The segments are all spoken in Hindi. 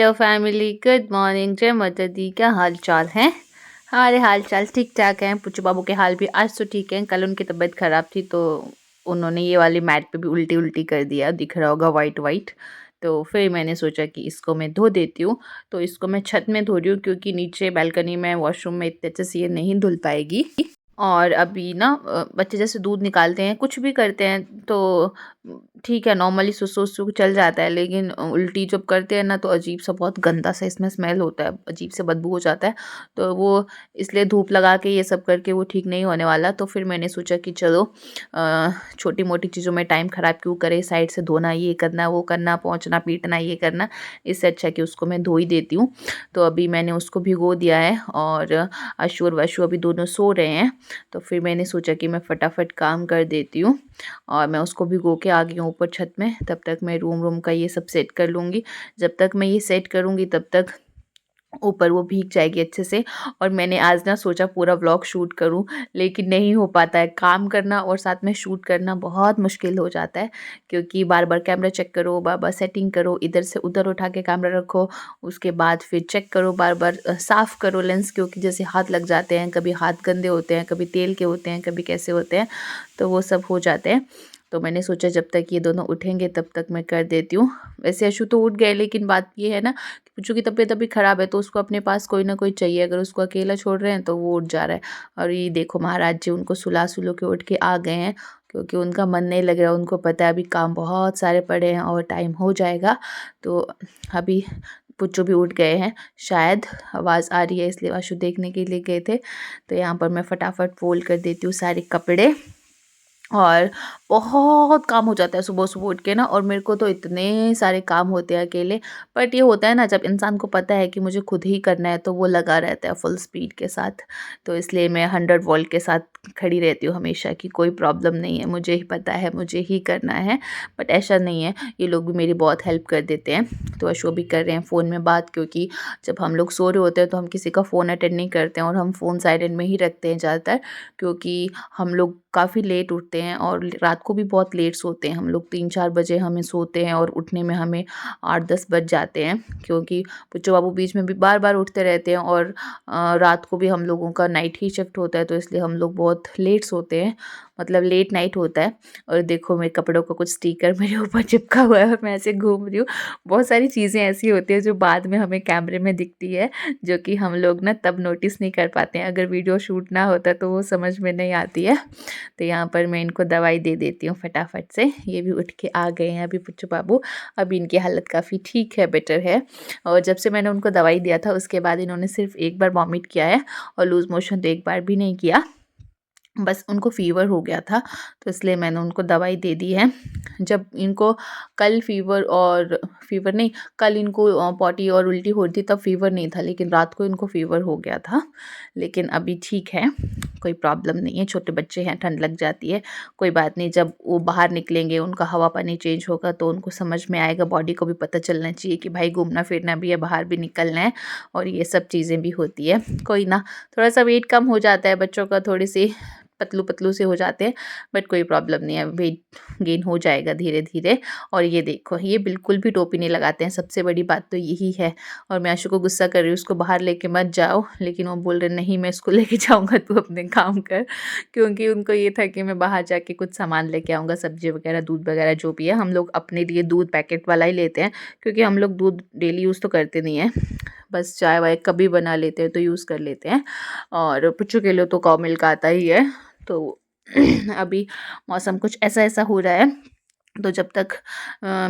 हेलो फैमिली, गुड मॉर्निंग, जय माता दी। क्या हाल चाल है? हमारे हाल चाल ठीक ठाक हैं। पुच्चू बाबू के हाल भी आज तो ठीक है। कल उनकी तबीयत खराब थी तो उन्होंने ये वाली मैट पे भी उल्टी उल्टी कर दिया, दिख रहा होगा वाइट वाइट। तो फिर मैंने सोचा कि इसको मैं धो देती हूँ। तो इसको मैं छत में धो रही हूँ क्योंकि नीचे बालकनी में वॉशरूम में इतने अच्छे से ये नहीं धुल पाएगी। और अभी ना बच्चे जैसे दूध निकालते हैं, कुछ भी करते हैं तो ठीक है, नॉर्मली सुसु चल जाता है, लेकिन उल्टी जब करते हैं ना तो अजीब सा बहुत गंदा सा इसमें स्मेल होता है, अजीब से बदबू हो जाता है। तो वो इसलिए धूप लगा के ये सब करके वो ठीक नहीं होने वाला। तो फिर मैंने सोचा कि चलो छोटी मोटी चीज़ों में टाइम ख़राब क्यों करे, साइड से धोना, ये करना, वो करना, पोंछना पीटना, ये करना, इससे अच्छा कि उसको मैं धो ही देती हूँ। तो अभी मैंने उसको भिगो दिया है और अशु और वशु अभी दोनों सो रहे हैं। तो फिर मैंने सोचा कि मैं फटाफट काम कर देती हूँ और मैं उसको भिगो के आ गई हूँ ऊपर छत में। तब तक मैं रूम का ये सब सेट कर लूँगी। जब तक मैं ये सेट करूँगी तब तक ऊपर वो भीग जाएगी अच्छे से। और मैंने आज ना सोचा पूरा व्लॉग शूट करूं, लेकिन नहीं हो पाता है। काम करना और साथ में शूट करना बहुत मुश्किल हो जाता है, क्योंकि बार बार कैमरा चेक करो, बार बार सेटिंग करो, इधर से उधर उठा के कैमरा रखो, उसके बाद फिर चेक करो, बार बार साफ़ करो लेंस, क्योंकि जैसे हाथ लग जाते हैं, कभी हाथ गंदे होते हैं, कभी तेल के होते हैं, कभी कैसे होते हैं, तो वो सब हो जाते हैं। तो मैंने सोचा जब तक ये दोनों उठेंगे तब तक मैं कर देती हूँ। वैसे अशु तो उठ गए, लेकिन बात ये है ना, पुच्चू की तबीयत अभी ख़राब है तो उसको अपने पास कोई ना कोई चाहिए। अगर उसको अकेला छोड़ रहे हैं तो वो उठ जा रहा है। और ये देखो महाराज जी उनको सुला सुलो के उठ के आ गए हैं, क्योंकि उनका मन नहीं लग रहा। उनको पता है अभी काम बहुत सारे पड़े हैं और टाइम हो जाएगा। तो अभी पुच्चू भी उठ गए हैं, शायद आवाज़ आ रही है इसलिए आशु देखने के लिए गए थे। तो यहाँ पर मैं फटाफट फोल्ड कर देती हूँ सारे कपड़े। और बहुत काम हो जाता है सुबह सुबह उठ के ना, और मेरे को तो इतने सारे काम होते हैं अकेले। बट ये होता है ना, जब इंसान को पता है कि मुझे खुद ही करना है तो वो लगा रहता है फुल स्पीड के साथ। तो इसलिए मैं 100 वोल्ट के साथ खड़ी रहती हूँ हमेशा, कि कोई प्रॉब्लम नहीं है, मुझे ही पता है, मुझे ही करना है। बट ऐसा नहीं है, ये लोग भी मेरी बहुत हेल्प कर देते हैं। तो अशु भी कर रहे हैं फ़ोन में बात, क्योंकि जब हम लोग सो रहे होते हैं तो हम किसी का फ़ोन अटेंड नहीं करते हैं, और हम फ़ोन साइलेंट में ही रखते हैं ज़्यादातर, क्योंकि हम लोग काफ़ी लेट उठते हैं और रात को भी बहुत लेट सोते हैं। हम लोग 3-4 बजे हमें सोते हैं और उठने में हमें 8-10 बज जाते हैं, क्योंकि पुच्चू बाबू बीच में भी बार बार उठते रहते हैं। और रात को भी हम लोगों का नाइट ही शिफ्ट होता है, तो इसलिए हम लोग बहुत लेट सोते हैं, मतलब लेट नाइट होता है। और देखो मेरे कपड़ों का कुछ स्टिकर मेरे ऊपर चिपका हुआ है और मैं ऐसे घूम रही हूँ। बहुत सारी चीज़ें ऐसी होती हैं जो बाद में हमें कैमरे में दिखती है, जो कि हम लोग ना तब नोटिस नहीं कर पाते हैं। अगर वीडियो शूट ना होता तो वो समझ में नहीं आती है। तो यहाँ पर मैं इनको दवाई दे देती हूँ फटाफट से। ये भी उठ के आ गए हैं अभी पुच्चू बाबू। अभी इनकी हालत काफ़ी ठीक है, बेटर है। और जब से मैंने उनको दवाई दिया था उसके बाद इन्होंने सिर्फ एक बार वॉमिट किया है, और लूज़ मोशन तो एक बार भी नहीं किया। बस उनको फ़ीवर हो गया था, तो इसलिए मैंने उनको दवाई दे दी है। जब इनको कल फ़ीवर नहीं, कल इनको पॉटी और उल्टी हो रही थी तब फ़ीवर नहीं था, लेकिन रात को इनको फ़ीवर हो गया था। लेकिन अभी ठीक है, कोई प्रॉब्लम नहीं है। छोटे बच्चे हैं, ठंड लग जाती है, कोई बात नहीं। जब वो बाहर निकलेंगे, उनका हवा पानी चेंज होगा तो उनको समझ में आएगा। बॉडी को भी पता चलना चाहिए कि भाई घूमना फिरना भी है, बाहर भी निकलना है, और ये सब चीज़ें भी होती है। कोई ना, थोड़ा सा वेट कम हो जाता है बच्चों का, थोड़ी सी पतलू पतलू से हो जाते हैं, बट कोई प्रॉब्लम नहीं है, वेट गेन हो जाएगा धीरे धीरे। और ये देखो, ये बिल्कुल भी टोपी नहीं लगाते हैं, सबसे बड़ी बात तो यही है। और मैं आशु को गुस्सा कर रही हूँ, उसको बाहर लेके मत जाओ, लेकिन वो बोल रहे नहीं मैं इसको लेके जाऊँगा, तू अपने काम कर। क्योंकि उनको ये था कि मैं बाहर जाके कुछ सामान लेके आऊँगा, सब्जी वगैरह, दूध वगैरह जो भी है। हम लोग अपने लिए दूध पैकेट वाला ही लेते हैं, क्योंकि हम लोग दूध डेली यूज़ तो करते नहीं हैं, बस चाय वाय कभी बना लेते हैं तो यूज़ कर लेते हैं। और पुच्चू के लिए तो काऊ मिल्क आता ही है। तो अभी मौसम कुछ ऐसा ऐसा हो रहा है, तो जब तक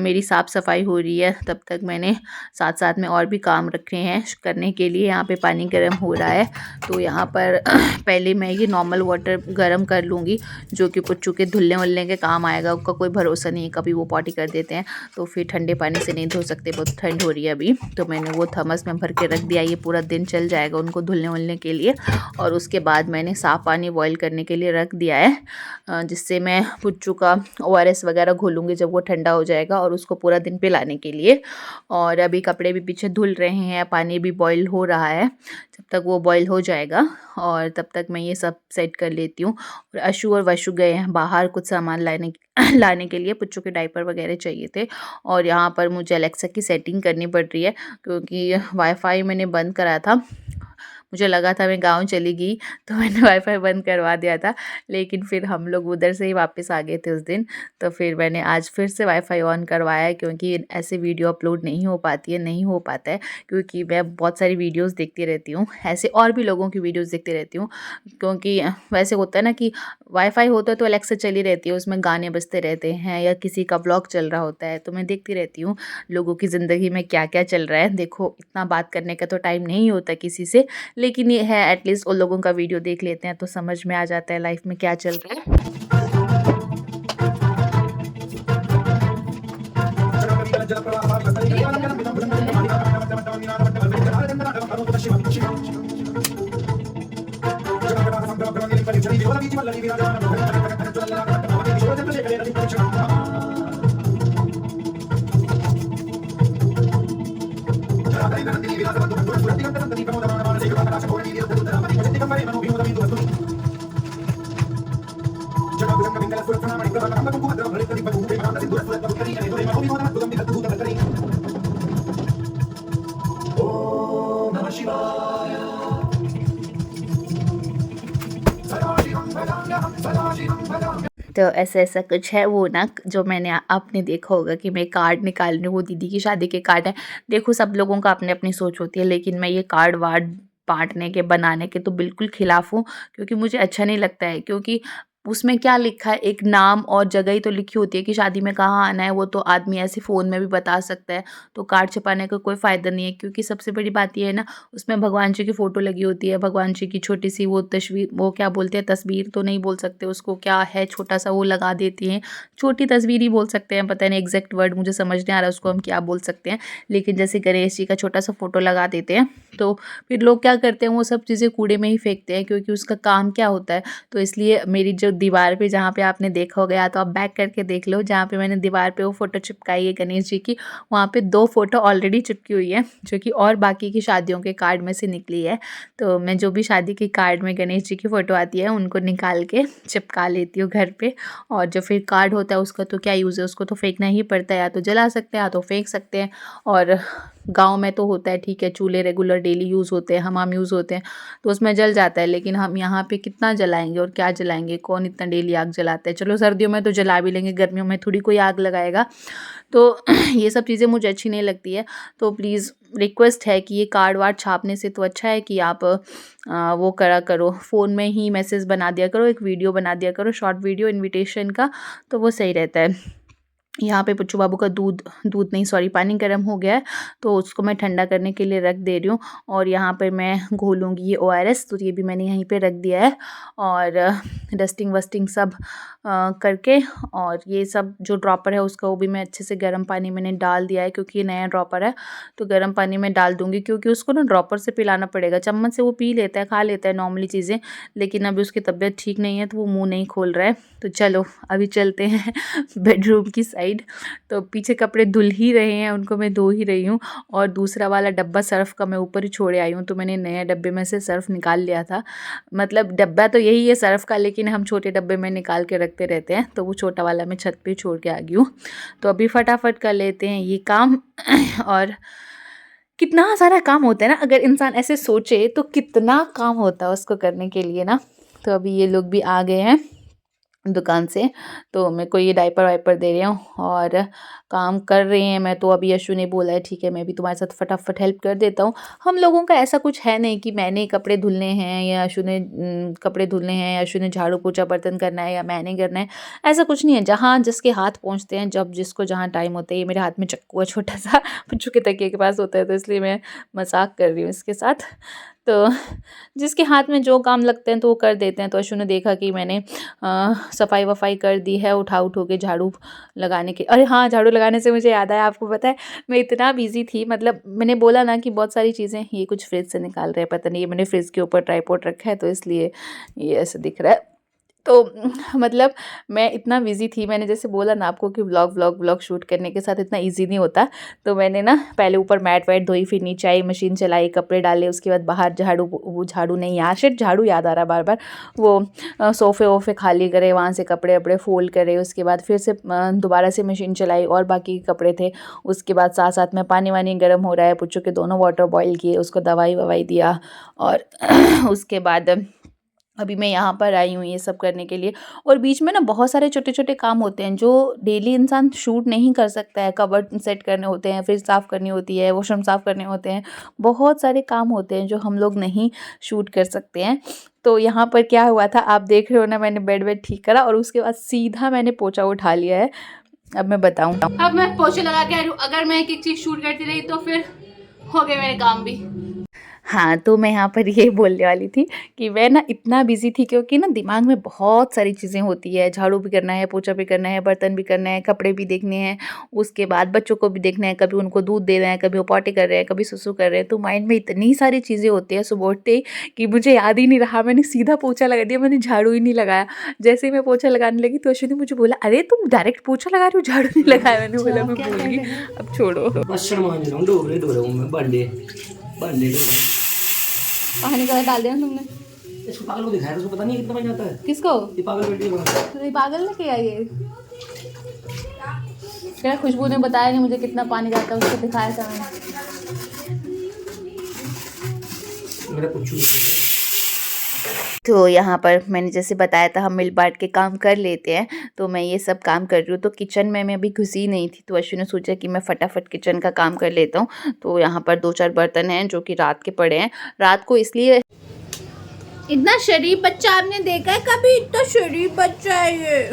मेरी साफ़ सफाई हो रही है तब तक मैंने साथ साथ में और भी काम रखे हैं करने के लिए। यहाँ पे पानी गर्म हो रहा है, तो यहाँ पर पहले मैं ये नॉर्मल वाटर गर्म कर लूँगी, जो कि पुच्चू के धुलने वुलने के काम आएगा। उसका कोई भरोसा नहीं है, कभी वो पॉटी कर देते हैं तो फिर ठंडे पानी से नहीं धो सकते, बहुत ठंड हो रही है अभी। तो मैंने वो थर्मस में भर के रख दिया, ये पूरा दिन चल जाएगा उनको धुलने वुलने के लिए। और उसके बाद मैंने साफ़ पानी बॉयल करने के लिए रख दिया है, जिससे मैं पुच्चू का ORS वगैरह घोल खोलूँगी जब वो ठंडा हो जाएगा, और उसको पूरा दिन पिलाने के लिए। और अभी कपड़े भी पीछे धुल रहे हैं, पानी भी बॉईल हो रहा है। जब तक वो बॉईल हो जाएगा और तब तक मैं ये सब सेट कर लेती हूँ। और अशु और वशु गए हैं बाहर कुछ सामान लाने लाने के लिए, पुच्चों के डायपर वगैरह चाहिए थे। और यहाँ पर मुझे अलेक्सा की सेटिंग करनी पड़ रही है क्योंकि वाईफाई मैंने बंद करा था। मुझे लगा था मैं गाँव चली गई तो मैंने वाईफाई बंद करवा दिया था, लेकिन फिर हम लोग उधर से ही वापस आ गए थे उस दिन। तो फिर मैंने आज फिर से वाईफाई ऑन करवाया है क्योंकि ऐसे वीडियो अपलोड नहीं हो पाती है, नहीं हो पाता है, क्योंकि मैं बहुत सारी वीडियोस देखती रहती हूँ, ऐसे और भी लोगों की वीडियोस देखती रहती हूँ। क्योंकि वैसे होता है ना कि वाईफाई होता है तो अलेक्सा चली रहती है, उसमें गाने बजते रहते हैं या किसी का व्लॉग चल रहा होता है, तो मैं देखती रहती हूँ लोगों की ज़िंदगी में क्या क्या चल रहा है। देखो इतना बात करने का तो टाइम नहीं होता किसी से, लेकिन ये है एटलीस्ट उन लोगों का वीडियो देख लेते हैं तो समझ में आ जाता है लाइफ में क्या चल रहा है। तो ऐसा कुछ है वो ना, जो मैंने आपने देखा होगा कि मैं कार्ड निकाल रही हूँ, वो दीदी की शादी के कार्ड है। देखो सब लोगों का अपनी अपनी सोच होती है, लेकिन मैं ये कार्ड वार्ड बांटने के बनाने के तो बिल्कुल खिलाफ हूँ, क्योंकि मुझे अच्छा नहीं लगता है। क्योंकि उसमें क्या लिखा है, एक नाम और जगह ही तो लिखी होती है कि शादी में कहाँ आना है, वो तो आदमी ऐसे फ़ोन में भी बता सकता है। तो कार्ड छपाने का कोई फ़ायदा नहीं है, क्योंकि सबसे बड़ी बात ये है ना, उसमें भगवान जी की फ़ोटो लगी होती है, भगवान जी की छोटी सी वो तस्वीर, वो क्या बोलते हैं, तस्वीर तो नहीं बोल सकते उसको, क्या है छोटा सा वो लगा देती हैं, छोटी तस्वीर ही बोल सकते हैं, पता नहीं एग्जैक्ट वर्ड मुझे समझ नहीं आ रहा उसको हम क्या बोल सकते हैं। लेकिन जैसे गणेश जी का छोटा सा फ़ोटो लगा देते हैं, तो फिर लोग क्या करते हैं, वो सब चीज़ें कूड़े में ही फेंकते हैं, क्योंकि उसका काम क्या होता है। तो इसलिए मेरी जो दीवार पे जहाँ पे आपने देखा होगा, या तो आप बैक करके देख लो, जहाँ पे मैंने दीवार पे वो फ़ोटो चिपकाई है गणेश जी की, वहाँ पे 2 फ़ोटो ऑलरेडी चिपकी हुई है, जो कि और बाकी की शादियों के कार्ड में से निकली है। तो मैं जो भी शादी के कार्ड में गणेश जी की फ़ोटो आती है, उनको निकाल के चिपका लेती हूँ घर पे। और जो फिर कार्ड होता है उसका तो क्या यूज़ है, उसको तो फेंकना ही पड़ता है, या तो जला सकते हैं या तो फेंक सकते हैं। और गाँव में तो होता है ठीक है, चूल्हे रेगुलर डेली यूज़ होते हैं, हमाम यूज़ होते हैं, तो उसमें जल जाता है। लेकिन हम यहाँ पे कितना जलाएँगे और क्या जलाएँगे, कौन इतना डेली आग जलाता है। चलो सर्दियों में तो जला भी लेंगे, गर्मियों में थोड़ी कोई आग लगाएगा। तो ये सब चीज़ें मुझे अच्छी नहीं लगती है। तो प्लीज़ रिक्वेस्ट है कि ये कार्ड वार्ड छापने से तो अच्छा है कि आप वो करा करो, फ़ोन में ही मैसेज बना दिया करो, एक वीडियो बना दिया करो, शॉर्ट वीडियो इन्विटेशन का, तो वो सही रहता है। यहाँ पे पुच्चू बाबू का दूध दूध नहीं सॉरी पानी गर्म हो गया है, तो उसको मैं ठंडा करने के लिए रख दे रही हूँ। और यहाँ पर मैं घोलूँगी ये ORS, तो ये भी मैंने यहीं पे रख दिया है। और डस्टिंग वस्टिंग सब करके, और ये सब जो ड्रॉपर है उसका, वो भी मैं अच्छे से गर्म पानी मैंने डाल दिया है, क्योंकि ये नया ड्रॉपर है, तो गर्म पानी में डाल दूँगी। क्योंकि उसको ना ड्रॉपर से पिलाना पड़ेगा, चम्मच से वो पी लेता है, खा लेता है नॉर्मली चीज़ें, लेकिन अभी उसकी तबीयत ठीक नहीं है तो वो मुँह नहीं खोल रहा है। तो चलो अभी चलते हैं बेडरूम की साइड। तो पीछे कपड़े धुल ही रहे हैं, उनको मैं धो ही रही हूँ। और दूसरा वाला डब्बा सर्फ़ का मैं ऊपर ही छोड़े आई हूँ, तो मैंने नए डब्बे में से सर्फ़ निकाल लिया था। मतलब डब्बा तो यही है सर्फ़ का, लेकिन हम छोटे डब्बे में निकाल के रखते रहते हैं, तो वो छोटा वाला मैं छत पे छोड़ के आ गई हूँ। तो अभी फटाफट कर लेते हैं ये काम। और कितना सारा काम होता है ना, अगर इंसान ऐसे सोचे तो कितना काम होता है उसको करने के लिए ना। तो अभी ये लोग भी आ गए हैं दुकान से, तो मेरे को ये डायपर वाइपर दे रहे हूँ और काम कर रहे हैं। मैं तो अभी यशु ने बोला है ठीक है मैं भी तुम्हारे साथ फटाफट हेल्प कर देता हूँ। हम लोगों का ऐसा कुछ है नहीं कि मैंने कपड़े धुलने हैं या यशु ने कपड़े धुलने हैं, या यशु ने झाड़ू पोछा बर्तन करना है या मैंने करना है, ऐसा कुछ नहीं है। जहाँ जिसके हाथ पहुँचते हैं, जब जिसको जहाँ टाइम होता है। ये मेरे हाथ में चक्कू है छोटा सा, पुच्चू के तकिए के पास होता है, तो इसलिए मैं मजाक कर रही हूँ इसके साथ। तो जिसके हाथ में जो काम लगते हैं तो वो कर देते हैं। तो अशु ने देखा कि मैंने सफाई वफाई कर दी है, उठा के झाड़ू लगाने के, अरे हाँ झाड़ू लगाने से मुझे याद आया, आपको पता है मैं इतना बिजी थी, मतलब मैंने बोला ना कि बहुत सारी चीज़ें, ये कुछ फ्रिज से निकाल रहे हैं, पता नहीं ये मैंने फ्रिज के ऊपर ट्राइपॉड रखा है तो इसलिए ये ऐसे दिख रहा है। तो मतलब मैं इतना बिज़ी थी, मैंने जैसे बोला ना आपको कि व्लॉग शूट करने के साथ इतना ईज़ी नहीं होता। तो मैंने ना पहले ऊपर मैट वैट धोई, फिर नीचे आई, मशीन चलाई, कपड़े डाले, उसके बाद बाहर झाड़ू, वो झाड़ू नहीं यार शिट झाड़ू याद आ रहा बार-बार, वो सोफ़े-वोफ़े खाली करे, वहाँ से कपड़े-वपड़े फ़ोल्ड करे, उसके बाद फिर से दोबारा से मशीन चलाई और बाकी के कपड़े थे। उसके बाद साथ-साथ में पानी-वानी गर्म हो रहा है, पुच्चू के दोनों वाटर बॉयल किए, उसको दवाई-ववाई दिया और उसके बाद अभी मैं यहाँ पर आई हूँ ये सब करने के लिए। और बीच में ना बहुत सारे छोटे-छोटे काम होते हैं जो डेली इंसान शूट नहीं कर सकता है। कबर्ड सेट करने होते हैं, फ्रिज साफ़ करनी होती है, वॉशरूम साफ़ करने होते हैं। बहुत सारे काम होते हैं जो हम लोग नहीं शूट कर सकते हैं। तो यहाँ पर क्या हुआ था आप देख रहे हो ना, मैंने बेड-वेड ठीक करा और उसके बाद सीधा मैंने पोछा उठा लिया है। अब मैं बताऊँ। अब मैं पोछे लगा के आ रही हूँ। अगर मैं एक-एक चीज़ शूट करती रही तो फिर हो गए मेरे काम भी। हाँ, तो मैं यहाँ पर ये बोलने वाली थी कि मैं ना इतना बिज़ी थी क्योंकि ना दिमाग में बहुत सारी चीज़ें होती है, झाड़ू भी करना है, पोछा भी करना है, बर्तन भी करना है, कपड़े भी देखने हैं, उसके बाद बच्चों को भी देखना है, कभी उनको दूध दे रहे हैं, कभी वो पॉटी कर रहे हैं, कभी सुसु कर रहे हैं, तो माइंड में इतनी सारी चीज़ें होती हैं सुबह उठते ही कि मुझे याद ही नहीं रहा, मैंने सीधा पोछा लगा दिया, मैंने झाड़ू ही नहीं लगाया। जैसे ही मैं पोछा लगाने लगी तो अश्विनी मुझे बोला, "अरे तुम डायरेक्ट पोछा लगा रही हो, झाड़ू नहीं लगाया?" मैंने बोला, "मैं भूल गई, अब छोड़ो।" बर्तन मांज रहा हूँ, डोबरे धो रहा हूँ मैं, भांडे भांडे धो रहा हूँ। पानी कलर डाल दिया तुमने? इसको पागल को दिखाया था, उसको पता नहीं कितना पानी आता है। किसको? ये पागल बेटी को। तो ये पागल ने किया ये? क्या खुशबू ने बताया नहीं मुझे कितना पानी जाता है, उसको दिखाया था मैंने। मेरा कुछ तो यहाँ पर मैंने जैसे बताया था हम मिल बांट के काम कर लेते हैं, तो मैं ये सब काम कर रही हूँ। तो किचन में मैं अभी घुसी नहीं थी, तो अश्विन ने सोचा कि मैं फटाफट किचन का काम कर लेता हूँ। तो यहाँ पर 2-4 बर्तन हैं जो कि रात के पड़े हैं। रात को इसलिए इतना शरीफ बच्चा आपने देखा है कभी? इतना शरीफ बच्चा है ये।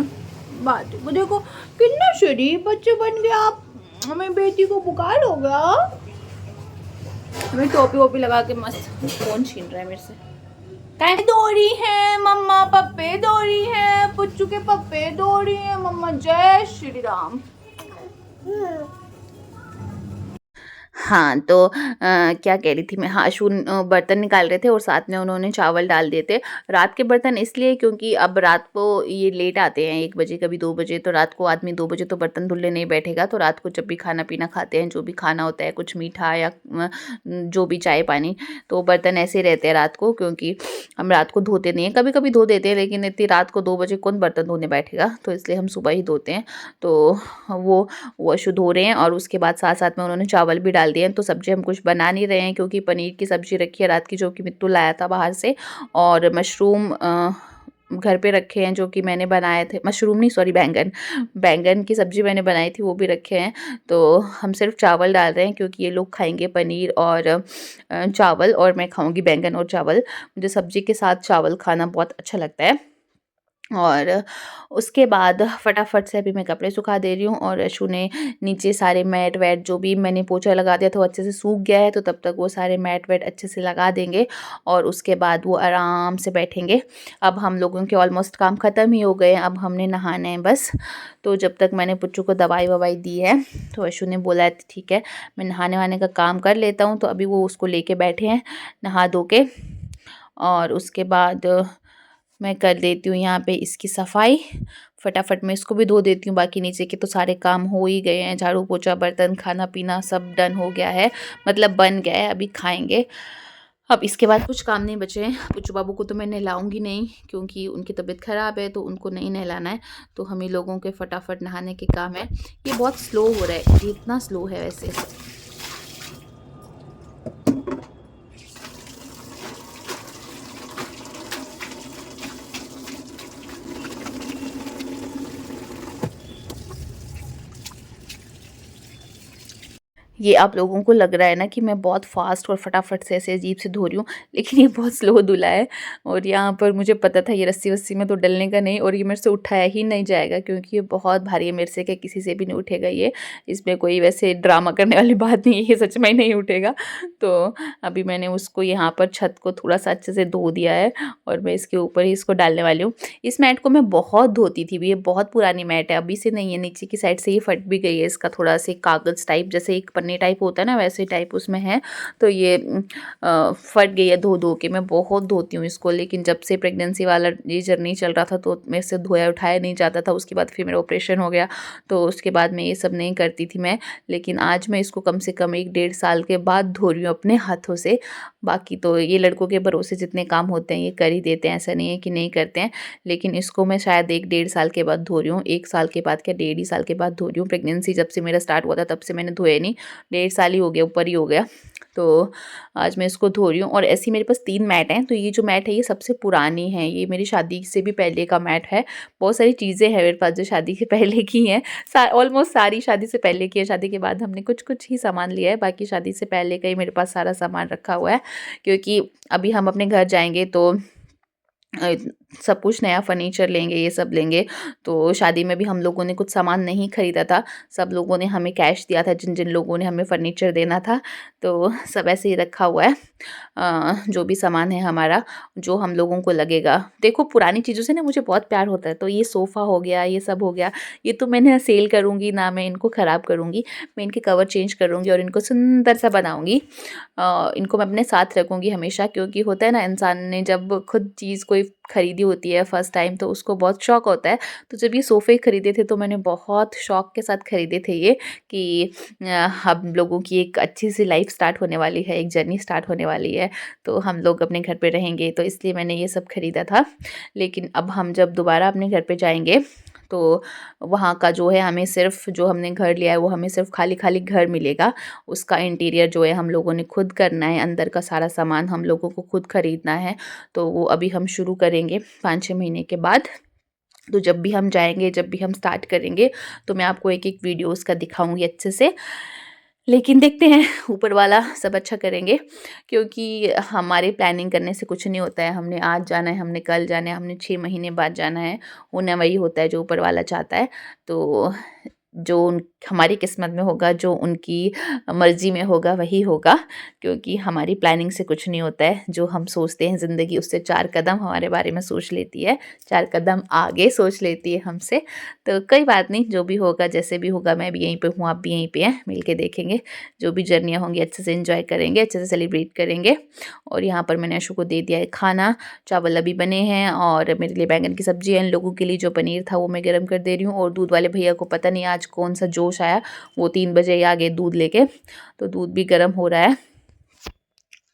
बात को देखो कितना शरीफ बच्चे बन गया आप। हमें बेटी को बुखार हो गया। हमें टोपी वोपी लगा के मस्त फोन छीन रहा है मेरे से। कैसे दो रही है मम्मा, पप्पे दो रही है, पुच्चू के पप्पे दो रही है मम्मा। जय श्री राम। हाँ, तो क्या कह रही थी मैं, हाँ अश्विन बर्तन निकाल रहे थे और साथ में उन्होंने चावल डाल दिए थे। रात के बर्तन इसलिए क्योंकि अब रात को ये लेट आते हैं 1 बजे कभी 2 बजे, तो रात को आदमी 2 बजे तो बर्तन धुलने नहीं बैठेगा। तो रात को जब भी खाना-पीना खाते हैं, जो भी खाना होता है, कुछ मीठा या जो भी चाय-पानी, तो बर्तन ऐसे रहते हैं रात को, क्योंकि हम रात को धोते नहीं हैं। कभी-कभी धो देते हैं, लेकिन इतनी रात को 2 बजे कौन बर्तन धोने बैठेगा, तो इसलिए हम सुबह ही धोते हैं। तो वो अशु धो रहे हैं और उसके बाद साथ-साथ में उन्होंने चावल भी डाल दिए हैं। तो सब्ज़ी हम कुछ बना नहीं रहे हैं क्योंकि पनीर की सब्ज़ी रखी है रात की, जो कि मित्तू लाया था बाहर से, और मशरूम घर पे रखे हैं जो कि मैंने बनाए थे। मशरूम नहीं, सॉरी, बैंगन की सब्ज़ी मैंने बनाई थी, वो भी रखे हैं। तो हम सिर्फ चावल डाल रहे हैं क्योंकि ये लोग खाएँगे पनीर और चावल, और मैं खाऊँगी बैंगन और चावल। मुझे सब्ज़ी के साथ चावल खाना बहुत अच्छा लगता है। और उसके बाद फटाफट से अभी मैं कपड़े सुखा दे रही हूँ, और अशु ने नीचे सारे मैट वैट, जो भी मैंने पोछा लगा दिया था वो अच्छे से सूख गया है, तो तब तक वो सारे मैट वैट अच्छे से लगा देंगे और उसके बाद वो आराम से बैठेंगे। अब हम लोगों के ऑलमोस्ट काम ख़त्म ही हो गए हैं, अब हमने नहाना है बस। तो जब तक मैंने पुच्चू को दवाई ववाई दी है, तो अशु ने बोला है ठीक है मैं नहाने वहाने का काम कर लेता हूँ। तो अभी वो उसको लेके बैठे हैं नहा धो के, और उसके बाद मैं कर देती हूँ यहाँ पे इसकी सफाई। फटाफट मैं इसको भी धो देती हूँ, बाकी नीचे के तो सारे काम हो ही गए हैं, झाड़ू पोछा बर्तन खाना पीना सब डन हो गया है, मतलब बन गया है, अभी खाएंगे। अब इसके बाद कुछ काम नहीं बचे हैं। पुच्चू बाबू को तो मैं नहलाऊंगी नहीं क्योंकि उनकी तबीयत ख़राब है, तो उनको नहीं नहलाना है। तो हम ही लोगों के फटाफट नहाने के काम है। ये बहुत स्लो हो रहा है, ये इतना स्लो है वैसे। ये आप लोगों को लग रहा है ना कि मैं बहुत फ़ास्ट और फटाफट से ऐसे अजीब से धो रही हूँ, लेकिन ये बहुत स्लो धुला है। और यहाँ पर मुझे पता था ये रस्सी-वस्सी में तो डलने का नहीं, और ये मेरे से उठाया ही नहीं जाएगा क्योंकि ये बहुत भारी है मेरे से, कि किसी से भी नहीं उठेगा ये। इसमें कोई वैसे ड्रामा करने वाली बात नहीं है, ये सच में ही नहीं उठेगा। तो अभी मैंने उसको यहाँ पर छत को थोड़ा-सा अच्छे से धो दिया है और मैं इसके ऊपर ही इसको डालने वाली हूँ। इस मैट को मैं बहुत धोती थी, ये बहुत पुरानी मैट है, अभी से नहीं है, नीचे की साइड से ये फट भी गई है, इसका थोड़ा-सा कागज़ टाइप जैसे एक पन्ना पन्नी टाइप होता है ना, वैसे टाइप उसमें है। तो ये फट गई है धो धो के। मैं बहुत धोती हूँ इसको, लेकिन जब से प्रेगनेंसी वाला ये जर्नी चल रहा था तो मेरे से धोया उठाया नहीं जाता था। उसके बाद फिर मेरा ऑपरेशन हो गया, तो उसके बाद मैं ये सब नहीं करती थी मैं। लेकिन आज मैं इसको कम से कम 1 डेढ़ साल के बाद धो रही हूँ अपने हाथों से। बाकी तो ये लड़कों के भरोसे जितने काम होते हैं ये कर ही देते हैं, ऐसा नहीं है कि नहीं करते हैं। लेकिन इसको मैं शायद 1 डेढ़ साल के बाद धो रही हूँ। 1 साल के बाद क्या, 1.5 ही साल के बाद धो रही हूँ। प्रेगनेंसी जब से मेरा स्टार्ट हुआ था तब से मैंने धोया नहीं, 1.5 साल ही हो गया, ऊपर ही हो गया। तो आज मैं इसको धो रही हूँ। और ऐसी मेरे पास 3 मैट हैं। तो ये जो मैट है ये सबसे पुरानी है, ये मेरी शादी से भी पहले का मैट है। बहुत सारी चीज़ें हैं मेरे पास जो शादी से पहले की हैं, ऑलमोस्ट सारी शादी से पहले की है। शादी के बाद हमने कुछ कुछ ही सामान लिया है, बाकी शादी से पहले का ही मेरे पास सारा सामान रखा हुआ है। क्योंकि अभी हम अपने घर जाएंगे तो सब कुछ नया फर्नीचर लेंगे, ये सब लेंगे। तो शादी में भी हम लोगों ने कुछ सामान नहीं खरीदा था, सब लोगों ने हमें कैश दिया था, जिन जिन लोगों ने हमें फर्नीचर देना था। तो सब ऐसे ही रखा हुआ है। जो भी सामान है हमारा, जो हम लोगों को लगेगा। देखो पुरानी चीज़ों से ना मुझे बहुत प्यार होता है। तो ये सोफ़ा हो गया, ये सब हो गया, ये तो मैं ना सेल करूँगी ना, मैं इनको ख़राब करूँगी। मैं इनके कवर चेंज करूँगी और इनको सुंदर सा बनाऊँगी। इनको मैं अपने साथ रखूँगी हमेशा, क्योंकि होता है ना, इंसान ने जब खुद चीज़ कोई खरीदी होती है फर्स्ट टाइम तो उसको बहुत शौक होता है। तो जब ये सोफ़े खरीदे थे तो मैंने बहुत शौक के साथ खरीदे थे ये, कि हम लोगों की एक अच्छी सी लाइफ स्टार्ट होने वाली है, एक जर्नी स्टार्ट होने वाली है, तो हम लोग अपने घर पे रहेंगे, तो इसलिए मैंने ये सब खरीदा था। लेकिन अब हम जब दोबारा अपने घर पे जाएँगे तो वहाँ का जो है, हमें सिर्फ़ जो हमने घर लिया है वो हमें सिर्फ़ खाली-खाली घर मिलेगा। उसका इंटीरियर जो है हम लोगों ने खुद करना है, अंदर का सारा सामान हम लोगों को खुद खरीदना है। तो वो अभी हम शुरू करेंगे 5-6 महीने के बाद। तो जब भी हम जाएँगे, जब भी हम स्टार्ट करेंगे, तो मैं आपको एक-एक वीडियो उसका दिखाऊँगी अच्छे से। लेकिन देखते हैं, ऊपर वाला सब अच्छा करेंगे, क्योंकि हमारे प्लानिंग करने से कुछ नहीं होता है। हमने आज जाना है, हमने कल जाना है, हमने 6 महीने बाद जाना है, होना वही होता है जो ऊपर वाला चाहता है। तो जो हमारी किस्मत में होगा, जो उनकी मर्ज़ी में होगा वही होगा, क्योंकि हमारी प्लानिंग से कुछ नहीं होता है। जो हम सोचते हैं ज़िंदगी उससे 4 कदम हमारे बारे में सोच लेती है, 4 कदम आगे सोच लेती है हमसे। तो कोई बात नहीं, जो भी होगा जैसे भी होगा, मैं भी यहीं पे हूँ, आप भी यहीं पे हैं, मिल के देखेंगे। जो भी जर्नियाँ होंगी अच्छे से एंजॉय करेंगे, अच्छे से सेलिब्रेट करेंगे। और यहाँ पर मैंने अशु को दे दिया है खाना, चावल अभी बने हैं और मेरे लिए बैंगन की सब्ज़ी है। इन लोगों के लिए जो पनीर था वो मैं गरम कर दे रही हूँ। और दूध वाले भैया को पता नहीं आज कौन सा जोश आया, वो 3 बजे ही आ गए दूध लेके, तो दूध भी गर्म हो रहा है।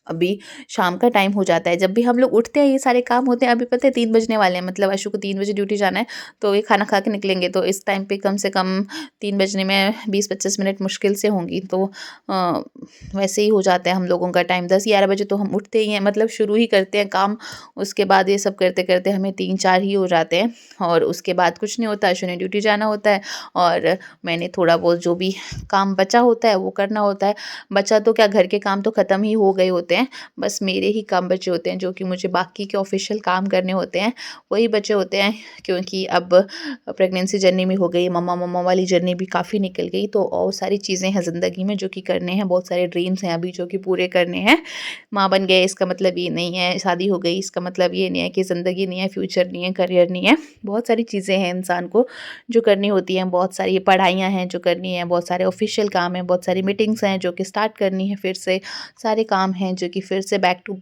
अभी शाम का टाइम हो जाता है, जब भी हम लोग उठते हैं ये सारे काम होते हैं। अभी पता है 3 बजने वाले हैं, मतलब अशु को 3 बजे ड्यूटी जाना है, तो ये खाना खा के निकलेंगे। तो इस टाइम पे कम से कम 3 बजने में 20-25 मिनट मुश्किल से होंगी। तो वैसे ही हो जाता है हम लोगों का टाइम। 10-11 बजे तो हम उठते ही हैं, मतलब शुरू ही करते हैं काम। उसके बाद ये सब करते करते हमें 3-4 ही हो जाते हैं, और उसके बाद कुछ नहीं होता। अशु ने ड्यूटी जाना होता है और मैंने थोड़ा बहुत जो भी काम बचा होता है वो करना होता है। बचा तो क्या, घर के काम तो ख़त्म ही हो गए होते हैं, बस मेरे ही काम बचे होते हैं, जो कि मुझे बाकी के ऑफिशियल काम करने होते हैं, वही बचे होते हैं। क्योंकि अब प्रेगनेंसी जर्नी में हो गई, मम्मा वाली जर्नी भी काफ़ी निकल गई। तो और सारी चीज़ें हैं ज़िंदगी में जो कि करने हैं, बहुत सारे ड्रीम्स हैं अभी जो कि पूरे करने हैं। माँ बन गए इसका मतलब ये नहीं है, शादी हो गई इसका मतलब ये नहीं है कि ज़िंदगी नहीं है, फ्यूचर नहीं है, करियर नहीं है। बहुत सारी चीज़ें हैं इंसान को जो करनी होती हैं, बहुत सारी पढ़ाइयाँ हैं जो करनी है, बहुत सारे ऑफिशियल काम हैं, बहुत सारी मीटिंग्स हैं जो कि स्टार्ट करनी है फिर से, सारे काम हैं जो कि फिर से बैक टू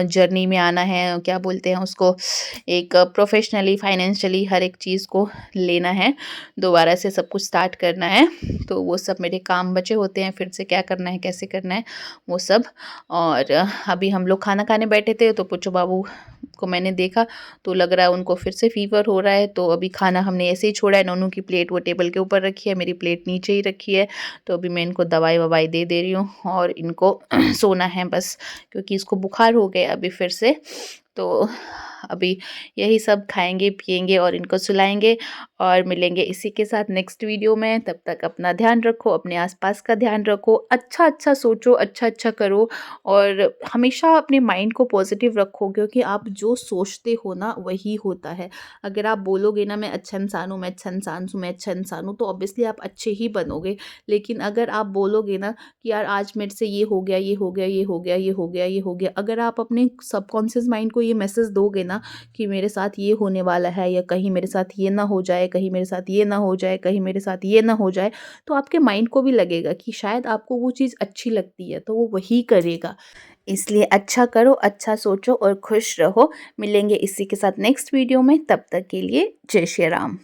जर्नी में आना है। क्या बोलते हैं उसको, एक प्रोफेशनली, फाइनेंशियली हर एक चीज़ को लेना है, दोबारा से सब कुछ स्टार्ट करना है। तो वो सब मेरे काम बचे होते हैं, फिर से क्या करना है, कैसे करना है वो सब। और अभी हम लोग खाना खाने बैठे थे तो पुच्चू बाबू को मैंने देखा तो लग रहा है उनको फिर से फीवर हो रहा है। तो अभी खाना हमने ऐसे ही छोड़ा है, नोनू की प्लेट वो टेबल के ऊपर रखी है, मेरी प्लेट नीचे ही रखी है। तो अभी मैं इनको दवाई ववाई दे दे रही हूँ और इनको सोना है बस, क्योंकि इसको बुखार हो गया अभी फिर से। तो अभी यही सब खाएंगे पिएंगे और इनको सुलाएंगे और मिलेंगे इसी के साथ नेक्स्ट वीडियो में। तब तक अपना ध्यान रखो, अपने आसपास का ध्यान रखो, अच्छा अच्छा सोचो, अच्छा अच्छा करो, और हमेशा अपने माइंड को पॉजिटिव रखो, क्योंकि आप जो सोचते हो ना वही होता है। अगर आप बोलोगे ना मैं अच्छा इंसान हूँ, मैं अच्छा इंसान हूँ, मैं अच्छा इंसान हूँ, तो ऑब्वियसली आप अच्छे ही बनोगे। लेकिन अगर आप बोलोगे ना कि यार आज मेरे से ये हो गया, ये हो गया, ये हो गया, ये हो गया, ये हो गया, अगर आप अपने सबकॉन्शियस माइंड को को ये मैसेज दोगे ना कि मेरे साथ ये होने वाला है, या कहीं मेरे साथ ये ना हो जाए, कहीं मेरे साथ ये ना हो जाए, कहीं मेरे साथ ये ना हो जाए, तो आपके माइंड को भी लगेगा कि शायद आपको वो चीज़ अच्छी लगती है, तो वो वही करेगा। इसलिए अच्छा करो, अच्छा सोचो और खुश रहो। मिलेंगे इसी के साथ नेक्स्ट वीडियो में, तब तक के लिए जय श्री राम।